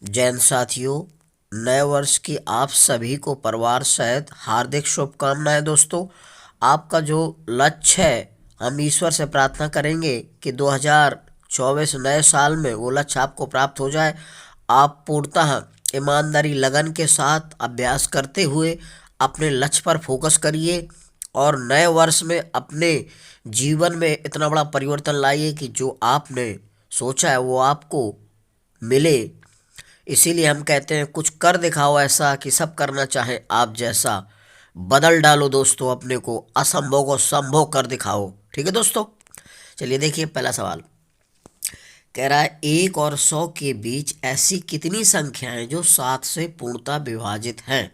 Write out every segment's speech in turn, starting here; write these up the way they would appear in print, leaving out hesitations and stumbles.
जैन साथियों, नए वर्ष की आप सभी को परिवार सहित हार्दिक शुभकामनाएं। दोस्तों, आपका जो लक्ष्य है, हम ईश्वर से प्रार्थना करेंगे कि 2024 नए साल में वो लक्ष्य आपको प्राप्त हो जाए। आप पूर्णतः ईमानदारी लगन के साथ अभ्यास करते हुए अपने लक्ष्य पर फोकस करिए और नए वर्ष में अपने जीवन में इतना बड़ा परिवर्तन लाइए कि जो आपने सोचा है वो आपको मिले। इसीलिए हम कहते हैं कुछ कर दिखाओ ऐसा कि सब करना चाहे आप जैसा। बदल डालो दोस्तों अपने को, असंभव को संभव कर दिखाओ। ठीक है दोस्तों, चलिए देखिए पहला सवाल। कह रहा है 1 और 100 के बीच ऐसी कितनी संख्याएं जो 7 से पूर्णतः विभाजित हैं।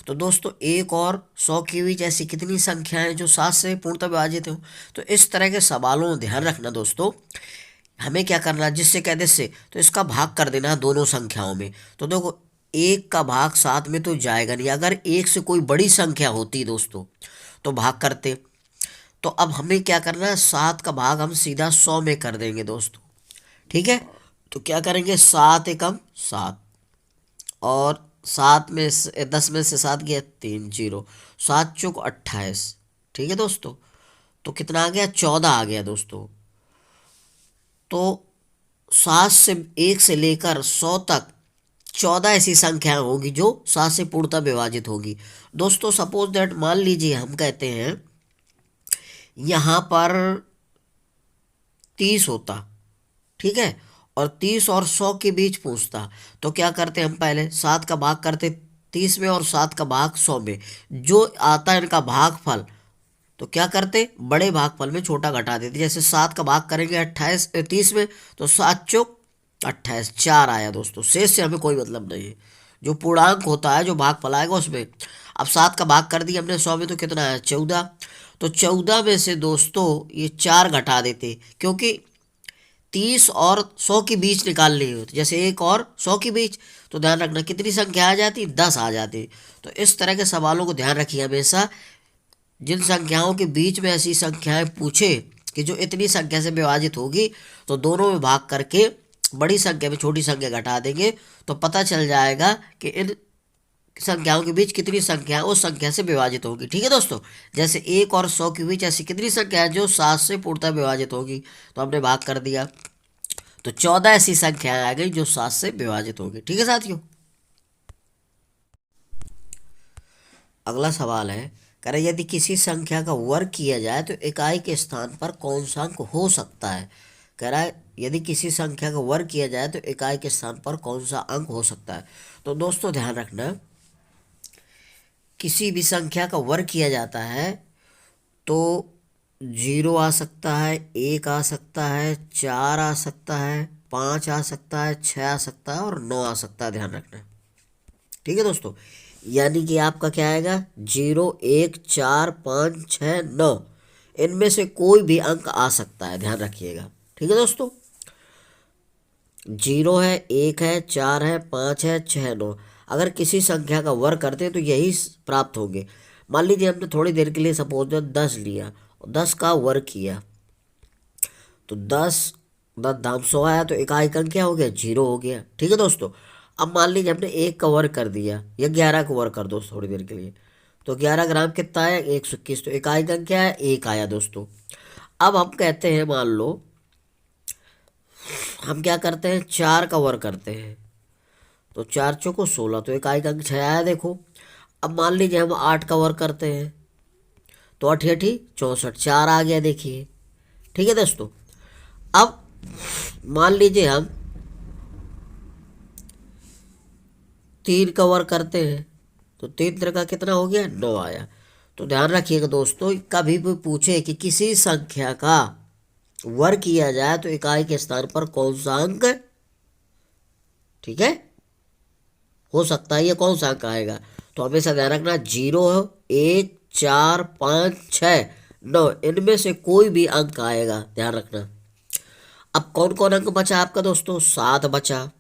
तो दोस्तों 1 और 100 के बीच ऐसी कितनी संख्याएं जो 7 से पूर्णतः विभाजित हो। तो इस तरह के सवालों में ध्यान रखना दोस्तों। हमें क्या करना है, जिससे कह दे से तो इसका भाग कर देना है दोनों संख्याओं में। तो देखो, 1 का भाग 7 में तो जाएगा नहीं। अगर 1 से कोई बड़ी संख्या होती दोस्तों तो भाग करते। तो अब हमें क्या करना है, 7 का भाग हम सीधा 100 में कर देंगे दोस्तों। ठीक है, तो क्या करेंगे, 7 एकम 7 और 10 में से 7 गया 3 जीरो, 7 चौक 28। ठीक है दोस्तों, तो कितना आ गया, 14 आ गया दोस्तों। तो 1 से लेकर 100 तक 14 ऐसी संख्याएं होगी जो 7 से पूर्णतः विभाजित होगी। दोस्तों सपोज दैट, मान लीजिए हम कहते हैं यहाँ पर 30 होता। ठीक है, और 30 और 100 के बीच पूछता। तो क्या करते हम, पहले 7 का भाग करते 30 में और 7 का भाग 100 में। जो आता है इनका भागफल, तो क्या करते, बड़े भागफल में छोटा घटा देते। जैसे 7 का भाग करेंगे 30 में, तो 7 चौक 28, 4 आया दोस्तों। शेष से हमें कोई मतलब नहीं है, जो पूर्णांक होता है जो भागफल आएगा उसमें। अब 7 का भाग कर दिया हमने 100 में, तो कितना आया, 14। तो 14 में से दोस्तों ये 4 घटा देते, क्योंकि 30 और 100 के बीच निकालनी होती। जैसे 1 और 100 के बीच, तो ध्यान रखना कितनी संख्या आ जाती, 10 आ जाती। तो इस तरह के सवालों को ध्यान रखिए हमेशा। जिन संख्याओं के बीच में ऐसी संख्याएं पूछे कि जो इतनी संख्या से विभाजित होगी, तो दोनों में भाग करके बड़ी संख्या में छोटी संख्या घटा देंगे, तो पता चल जाएगा कि इन संख्याओं के बीच कितनी संख्या उस संख्या से विभाजित होगी। ठीक है दोस्तों, जैसे 1 और 100 के बीच ऐसी कितनी संख्या है जो 7 से पूर्णतः विभाजित होगी, तो हमने भाग कर दिया। तो 14 ऐसी संख्याएं आ गई जो 7 से विभाजित होगी। ठीक है साथियों, अगला सवाल है, कह रहे यदि किसी संख्या का वर्ग किया जाए तो इकाई के स्थान पर कौन सा अंक हो सकता है। कह रहा है यदि किसी संख्या का वर्ग किया जाए तो इकाई के स्थान पर कौन सा अंक हो सकता है। तो दोस्तों ध्यान रखना, किसी भी संख्या का वर्ग किया जाता है तो 0 आ सकता है, 1 आ सकता है, 4 आ सकता है, 5 आ सकता है, 6 आ सकता है और 9 आ सकता है। ध्यान रखना। ठीक है दोस्तों, यानी कि आपका क्या आएगा, 0, 1, 4, 5, 6, 9, इनमें से कोई भी अंक आ सकता है। ध्यान रखिएगा। ठीक है दोस्तों, 0 है, 1 है, 4 है, 5 है, 6, 9, अगर किसी संख्या का वर्ग करते हैं तो यही प्राप्त होंगे। मान लीजिए हमने थोड़ी देर के लिए सपोज 10 लिया और 10 का वर्ग किया, तो 10 धाम 100 आया, तो इकाई का अंक क्या हो गया, 0 हो गया। ठीक है दोस्तों, अब मान लीजिए हमने 1 का वर्ग कर दिया या 11 का वर्ग कर दो थोड़ी देर के लिए, तो 11 ग्राम कितना आया, 121। तो इकाई का अंक क्या है, 1 आया दोस्तों। अब हम कहते हैं, मान लो हम क्या करते हैं, 4 का वर्ग करते हैं, तो 4 चौको 16, तो इकाई का अंक 6 आया देखो। अब मान लीजिए हम 8 का वर्ग करते हैं, तो 8 8 64, 4 आ गया देखिए। ठीक है दोस्तों, अब मान लीजिए हम 3 का वर्ग करते हैं, तो 3 का कितना हो गया, 9 आया। तो ध्यान रखिएगा दोस्तों, कभी भी पूछे कि किसी संख्या का वर्ग किया जाए तो इकाई के स्थान पर कौन सा अंक, ठीक है, हो सकता है, ये कौन सा अंक आएगा, तो हमेशा ध्यान रखना 0, 1, 4, 5, 6, 9, इनमें से कोई भी अंक आएगा। ध्यान रखना। अब कौन कौन अंक बचा आपका दोस्तों, 7 बचा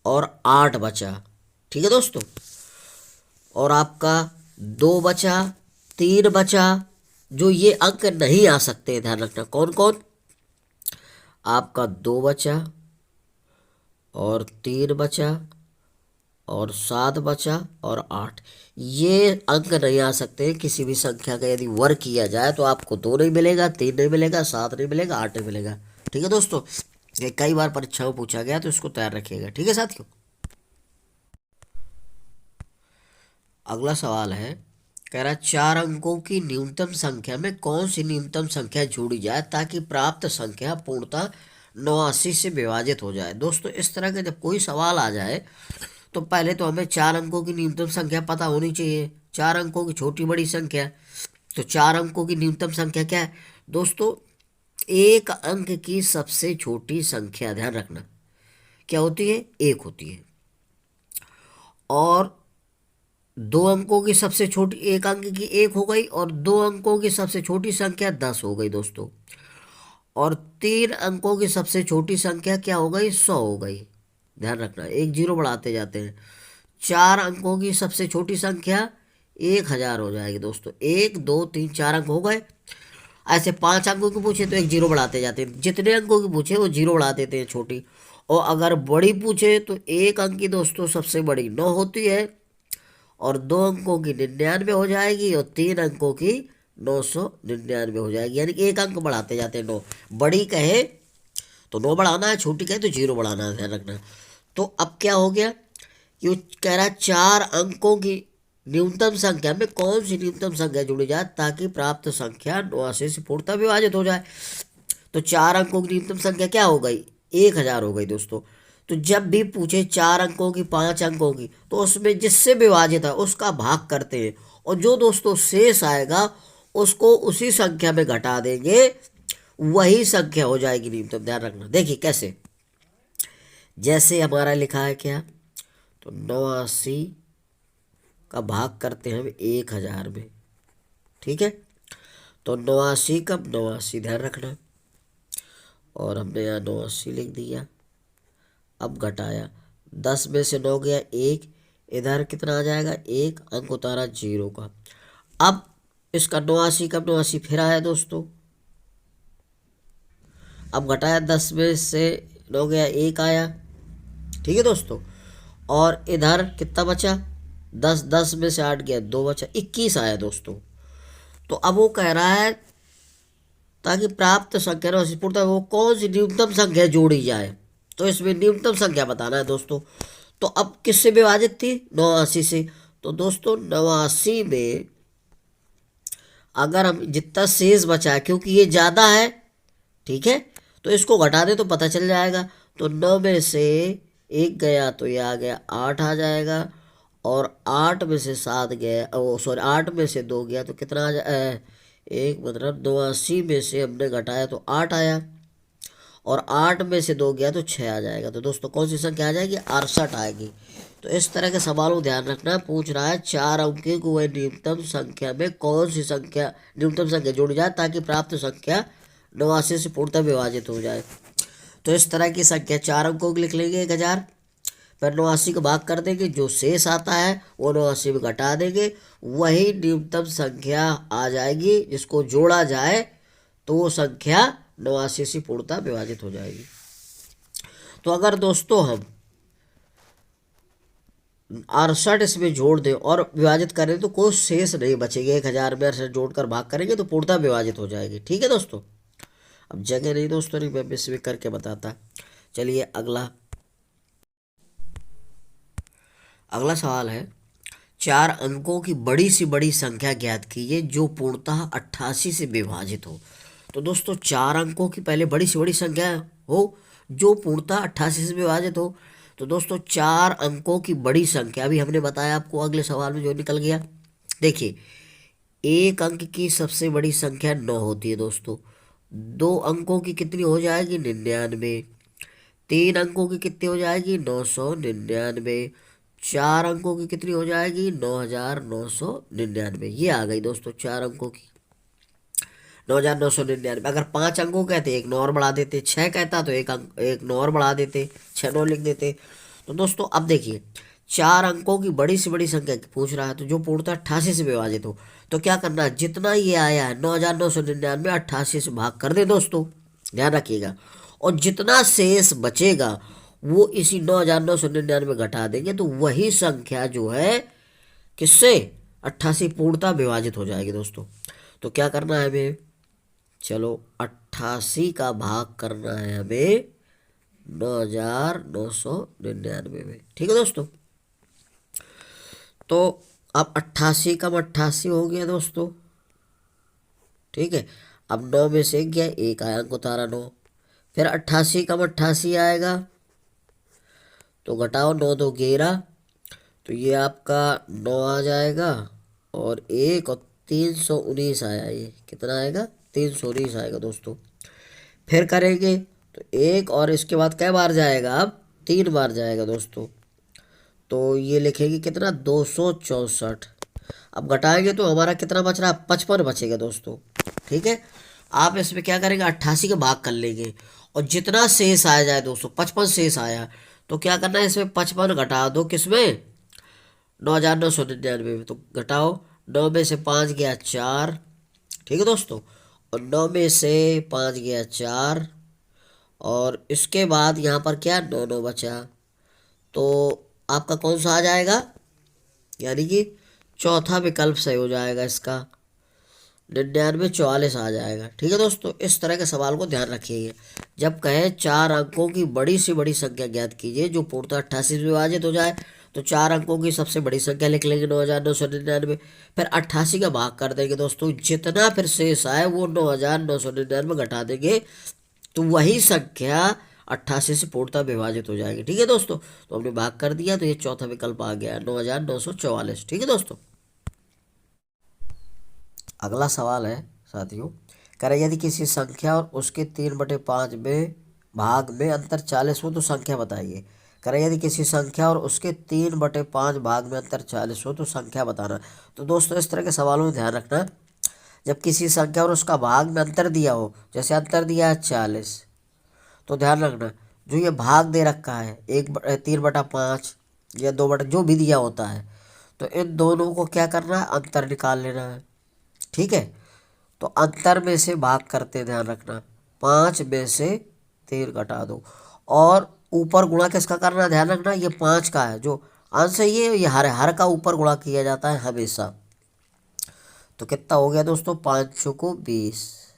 और 8 बचा। ठीक है दोस्तों, और आपका 2 बचा, 3 बचा, जो ये अंक नहीं आ सकते। ध्यान रखना कौन कौन, आपका 2 बचा और 3 बचा और 7 बचा और 8। ये अंक नहीं आ सकते किसी भी संख्या का। यदि वर्ग किया जाए तो आपको 2 नहीं मिलेगा, 3 नहीं मिलेगा, 7 नहीं मिलेगा, 8 नहीं मिलेगा। ठीक है दोस्तों, ये कई बार परीक्षा में पूछा गया तो इसको तैयार रखिएगा। ठीक है साथियों। अगला सवाल है, कह रहा 4 अंकों की न्यूनतम संख्या में कौन सी न्यूनतम संख्या जोड़ी जाए ताकि प्राप्त संख्या पूर्णतः 89 से विभाजित हो जाए। दोस्तों इस तरह का जब कोई सवाल आ जाए तो पहले तो हमें 4 अंकों की न्यूनतम संख्या पता होनी चाहिए। 4 अंकों की छोटी बड़ी संख्या, तो 4 अंकों की न्यूनतम संख्या क्या है दोस्तों? एक अंक की सबसे छोटी संख्या, ध्यान रखना क्या होती है? 1 होती है। और 2 अंकों की सबसे छोटी, एक अंक की 1 हो गई, और 2 अंकों की सबसे छोटी संख्या 10 हो गई दोस्तों। और 3 अंकों की सबसे छोटी संख्या क्या हो गई? 100 हो गई। ध्यान रखना, एक जीरो बढ़ाते जाते हैं। 4 अंकों की सबसे छोटी संख्या 1000 हो जाएगी दोस्तों। 1 2 3 4 अंक हो गए। ऐसे 5 अंकों की पूछे तो एक जीरो बढ़ाते जाते हैं, जितने अंकों की पूछे वो जीरो बढ़ा देते हैं छोटी। और अगर बड़ी पूछे तो एक अंक की दोस्तों सबसे बड़ी 9 होती है, और 2 अंकों की 99 हो जाएगी, और 3 अंकों की 999 हो जाएगी। यानी कि एक अंक बढ़ाते जाते हैं। 9 बड़ी कहे तो 9 बढ़ाना है, छोटी कहे तो जीरो बढ़ाना है, ध्यान रखना। तो अब क्या हो गया कि वो कह रहा है 4 अंकों की न्यूनतम संख्या में कौन सी न्यूनतम संख्या जुड़ी जाए ताकि प्राप्त संख्या 89 से पूर्णतः विभाजित हो जाए। तो 4 अंकों की न्यूनतम संख्या क्या हो गई? 1000 हो गई दोस्तों। तो जब भी पूछे 4 अंकों की, 5 अंकों की, तो उसमें जिससे विभाजित है उसका भाग करते हैं, और जो दोस्तों शेष आएगा उसको उसी संख्या में घटा देंगे, वही संख्या हो जाएगी न्यूनतम। ध्यान रखना, देखिए कैसे। जैसे हमारा लिखा है क्या, तो 89 का भाग करते हैं हम 1000 में। ठीक है, तो 89 कब 89, ध्यान रखना। और हमने यहाँ 89 लिख दिया। अब घटाया, 10 में से 9 गया 1, इधर कितना आ जाएगा? 1 अंक उतारा 0 का। अब इसका 89 कब 89 फिर आया दोस्तों। अब घटाया, 10 में से 9 गया 1 आया। ठीक है दोस्तों, और इधर कितना बचा? 10 में से 8 गया 2 बचा, 21 आया दोस्तों। तो अब वो कह रहा है ताकि प्राप्त संख्या पूर्णतः वो कौन सी न्यूनतम संख्या जोड़ी जाए। तो इसमें न्यूनतम संख्या बताना है दोस्तों। तो अब किससे विभाजित थी? 89 से। तो दोस्तों 89 में अगर हम जितना शेष बचा है, क्योंकि ये ज़्यादा है, ठीक है, तो इसको घटा दे तो पता चल जाएगा। तो 9 में से 1 गया तो ये आ गया 8 आ जाएगा, और 8 में से 7 गया, ओ सॉरी 8 में से 2 गया तो कितना आ जाए? एक मतलब 89 में से हमने घटाया तो 8 आया, और 8 में से 2 गया तो 6 आ जाएगा। तो दोस्तों कौन सी संख्या आ जाएगी? 68 आएगी। तो इस तरह के सवालों को ध्यान रखना। पूछ रहा है 4 अंक को वह न्यूनतम संख्या में कौन सी संख्या न्यूनतम संख्या जोड़ी जाए ताकि प्राप्त संख्या 89 से पूर्णतः विभाजित हो जाए। तो इस तरह की संख्या 4 अंकों की लिख लेंगे 1000, फिर 89 का भाग कर देंगे, जो शेष आता है वो 89 में घटा देंगे, वही न्यूनतम संख्या आ जाएगी। जिसको जोड़ा जाए तो वो संख्या 89 से पूर्णतः विभाजित हो जाएगी। तो अगर दोस्तों हम 68 इसमें जोड़ दें और विभाजित करें तो कोई शेष नहीं बचेगा। 1000 में 68 जोड़कर भाग करेंगे तो पूर्णतः विभाजित हो जाएगी। ठीक है दोस्तों, अब जगह नहीं दोस्तों, नहीं मैं इसमें करके बताता। चलिए अगला सवाल है, 4 अंकों की बड़ी से बड़ी संख्या ज्ञात कीजिए जो पूर्णतः 88 से विभाजित हो। तो दोस्तों 4 अंकों की पहले बड़ी से बड़ी संख्या हो जो पूर्णतः 88 से विभाजित हो। तो दोस्तों 4 अंकों की बड़ी संख्या अभी हमने बताया आपको अगले सवाल में जो निकल गया। देखिए, एक अंक की सबसे बड़ी संख्या 9 होती है दोस्तों। 2 अंकों की कितनी हो जाएगी? 99। 3 अंकों की कितनी हो जाएगी? 999। 4 अंकों की कितनी हो जाएगी? 9999। ये आ गई दोस्तों 4 अंकों की 9999। अगर 5 अंकों कहते एक 9 और बढ़ा देते, 6 कहता तो एक 9 और बढ़ा देते, 6 9 लिख देते। तो दोस्तों अब देखिए, 4 अंकों की बड़ी से बड़ी संख्या पूछ रहा है तो जो पूर्णतः 88 से विभाजित हो, तो क्या करना है? जितना ये आया है 9999 88 से भाग कर दे दोस्तों, ध्यान रखिएगा। और जितना शेष बचेगा वो इसी 9,999 घटा देंगे तो वही संख्या जो है किससे 88 पूर्णतः विभाजित हो जाएगी दोस्तों। तो क्या करना है हमें, चलो 88 का भाग करना है हमें 9,999 में। ठीक है दोस्तों, तो अब 88 कम 88 हो गया दोस्तों। ठीक है, अब 9 में से गया, एक आया, अंक उतारा 9। फिर 88 कम 88 आएगा तो घटाओ, 9 दो 11, तो ये आपका 9 आ जाएगा, और एक और 319 आया, ये कितना आएगा 319 आएगा दोस्तों। फिर करेंगे तो एक और इसके बाद कै बार जाएगा, अब 3 बार जाएगा दोस्तों, तो ये लिखेंगे कितना 264। अब घटाएंगे तो हमारा कितना बच रहा है, 55 बचेगा दोस्तों। ठीक है, आप इसमें क्या करेंगे 88 के भाग कर लेंगे, और जितना शेष आ जाए दोस्तों, 55 शेष आया, तो क्या करना है इसमें 55 घटा दो, किसमें 9,999 में। तो घटाओ, 9 में से 5 गया 4। ठीक है दोस्तों, और 9 में से 5 गया 4, और इसके बाद यहाँ पर क्या 9 9 बचा, तो आपका कौन सा आ जाएगा, यानी कि चौथा विकल्प सही हो जाएगा इसका, 9944 आ जाएगा। ठीक है दोस्तों, इस तरह के सवाल को ध्यान रखिए। जब कहे 4 अंकों की बड़ी से बड़ी संख्या ज्ञात कीजिए जो पूर्णतः 88 से विभाजित हो जाए, तो 4 अंकों की सबसे बड़ी संख्या लिख लेंगे 9,999। फिर 88 का भाग कर देंगे दोस्तों, जितना फिर शेष आए वो 9,999 घटा देंगे, तो वही संख्या 88 से पूर्णतः विभाजित हो जाएगी। ठीक है दोस्तों, तो हमने भाग कर दिया, तो ये चौथा विकल्प आ गया 9,944। ठीक है दोस्तों, अगला सवाल है साथियों, कह रहे यदि किसी संख्या और उसके 3/5 में भाग में अंतर 40 हो तो संख्या बताइए। कह रहे यदि किसी संख्या और उसके 3/5 भाग में अंतर 40 हो तो संख्या बताना। तो दोस्तों इस तरह के सवालों में ध्यान रखना, जब किसी संख्या और उसका भाग में अंतर दिया हो, जैसे अंतर दिया है 40, तो ध्यान रखना जो ये भाग दे रखा है 3/5 या 2 जो भी दिया होता है, तो इन दोनों को क्या करना है, अंतर निकाल लेना है। ठीक है, तो अंतर में से भाग करते, ध्यान रखना 5 में से 3 घटा दो, और ऊपर गुणा किसका करना है, ध्यान रखना ये 5 का है, जो अंश है ये हर का ऊपर गुणा किया जाता है हमेशा। तो कितना हो गया दोस्तों, 5 को 20।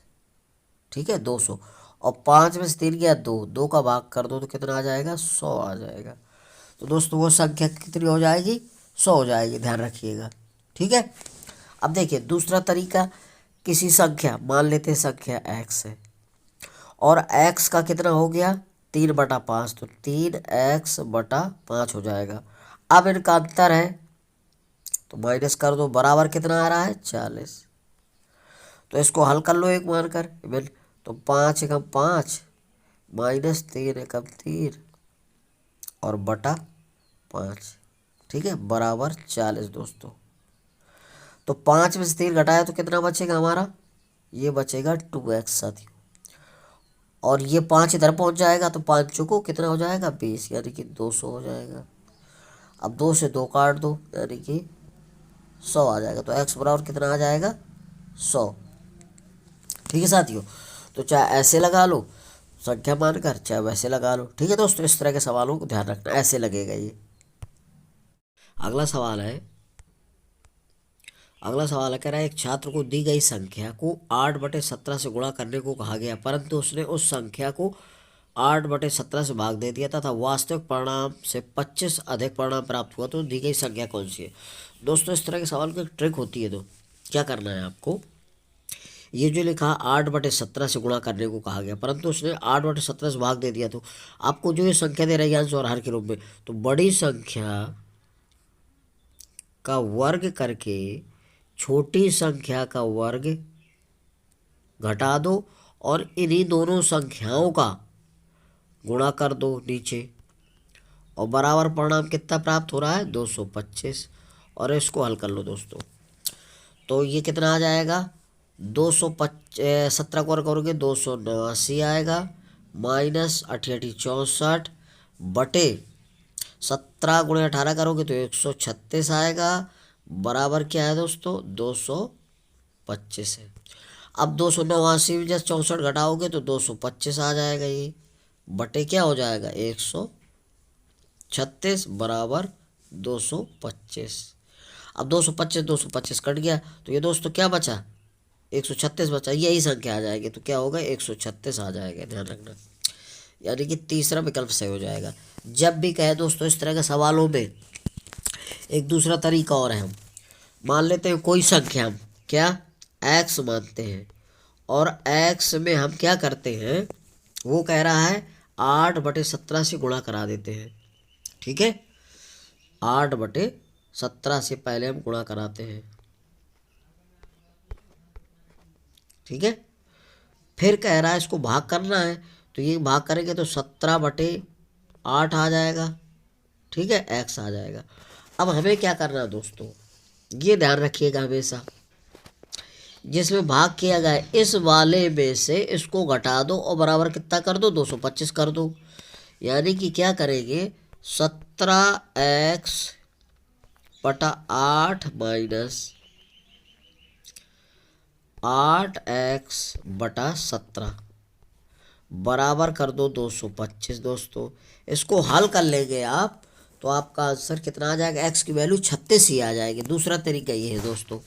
ठीक है, 200, और 5 में से 3 गया 2, 2 का भाग कर दो तो कितना आ जाएगा, 100 आ जाएगा। तो दोस्तों वो संख्या कितनी हो जाएगी, 100 हो जाएगी, ध्यान रखिएगा। ठीक है, अब देखिए दूसरा तरीका, किसी संख्या, मान लेते हैं संख्या x है, और x का कितना हो गया 3/5, तो 3x/5 हो जाएगा। अब इनका अंतर है तो माइनस कर दो, बराबर कितना आ रहा है 40। तो इसको हल कर लो एक मानकर, तो 5 एकम 5 माइनस 3 एकम 3 और बटा 5। ठीक है, बराबर 40 दोस्तों। तो 5 में से 3 घटाया तो कितना बचेगा हमारा, ये बचेगा 2x साथियों, और ये 5 इधर पहुंच जाएगा तो 5 को कितना हो जाएगा 20, यानी कि 200 हो जाएगा। अब 2 से 2 काट दो, यानी कि 100 आ जाएगा, तो x बराबर कितना आ जाएगा 100। ठीक है साथियों, तो चाहे ऐसे लगा लो संख्या मानकर, चाहे वैसे लगा लो। ठीक है दोस्तों, इस तरह के सवालों को ध्यान रखना, ऐसे लगेगा ये। अगला सवाल है, कह रहा है एक छात्र को दी गई संख्या को 8/17 से गुणा करने को कहा गया, परंतु उसने उस संख्या को 8/17 से भाग दे दिया तथा वास्तविक परिणाम से 25 अधिक परिणाम प्राप्त हुआ, तो दी गई संख्या कौन सी है। दोस्तों इस तरह के सवाल की एक ट्रिक होती है, तो क्या करना है आपको, ये जो लिखा 8/17 से गुणा करने को कहा गया, परंतु उसने 8/17 से भाग दे दिया, तो आपको जो ये संख्या दे रही है अंश और हर के रूप में, तो बड़ी संख्या का वर्ग करके छोटी संख्या का वर्ग घटा दो, और इन्हीं दोनों संख्याओं का गुणा कर दो नीचे, और बराबर परिणाम कितना प्राप्त हो रहा है 225, और इसको हल कर लो दोस्तों। तो ये कितना आ जाएगा 217 को वर्ग करोगे 289 आएगा, माइनस 88 64 बटे 17 × 18 करोगे तो 136 आएगा, बराबर क्या है दोस्तों 225 है। अब 289 में जब 64 घटाओगे तो 225 आ जाएगा, ये बटे क्या हो जाएगा 136। 36 बराबर 225। अब 225 कट गया तो ये दोस्तों क्या बचा, 136 बचा। यही संख्या आ जाएगी तो क्या होगा, 136 आ जाएगा, ध्यान रखना। यानी कि तीसरा विकल्प सही हो जाएगा। जब भी कहे दोस्तों इस तरह के सवालों में एक दूसरा तरीका और है, हम मान लेते हैं कोई संख्या, हम क्या x मानते हैं और x में हम क्या करते हैं, वो कह रहा है 8/17 से गुणा करा देते हैं। ठीक है, 8/17 से पहले हम गुणा कराते हैं। ठीक है, फिर कह रहा है इसको भाग करना है, तो ये भाग करेंगे तो 17/8 आ जाएगा। ठीक है, x आ जाएगा। अब हमें क्या करना है दोस्तों, ये ध्यान रखिएगा हमेशा, जिसमें भाग किया गया है इस वाले में से इसको घटा दो और बराबर कितना कर दो, 225 कर दो। यानी कि क्या करेंगे, 17x/8 माइनस 8x/17 बराबर कर दो 225। दोस्तों इसको हल कर लेंगे आप तो आपका आंसर कितना आ जाएगा, x की वैल्यू 36 ही आ जाएगी। दूसरा तरीका ये है दोस्तों।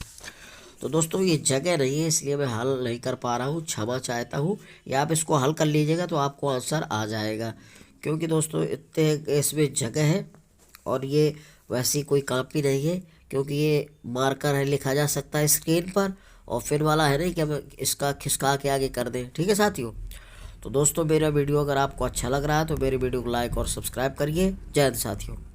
तो दोस्तों ये जगह नहीं है इसलिए मैं हल नहीं कर पा रहा हूँ, क्षमा चाहता हूँ। या आप इसको हल कर लीजिएगा तो आपको आंसर आ जाएगा, क्योंकि दोस्तों इतने इसमें जगह है और ये वैसी कोई कॉपी नहीं है, क्योंकि ये मार्कर है, लिखा जा सकता है स्क्रीन पर, और फिर वाला है नहीं कि हम इसका खिसका के आगे कर दें। ठीक है साथियों, तो दोस्तों मेरा वीडियो अगर आपको अच्छा लग रहा है तो मेरे वीडियो को लाइक और सब्सक्राइब करिए। जय हिंद साथियों।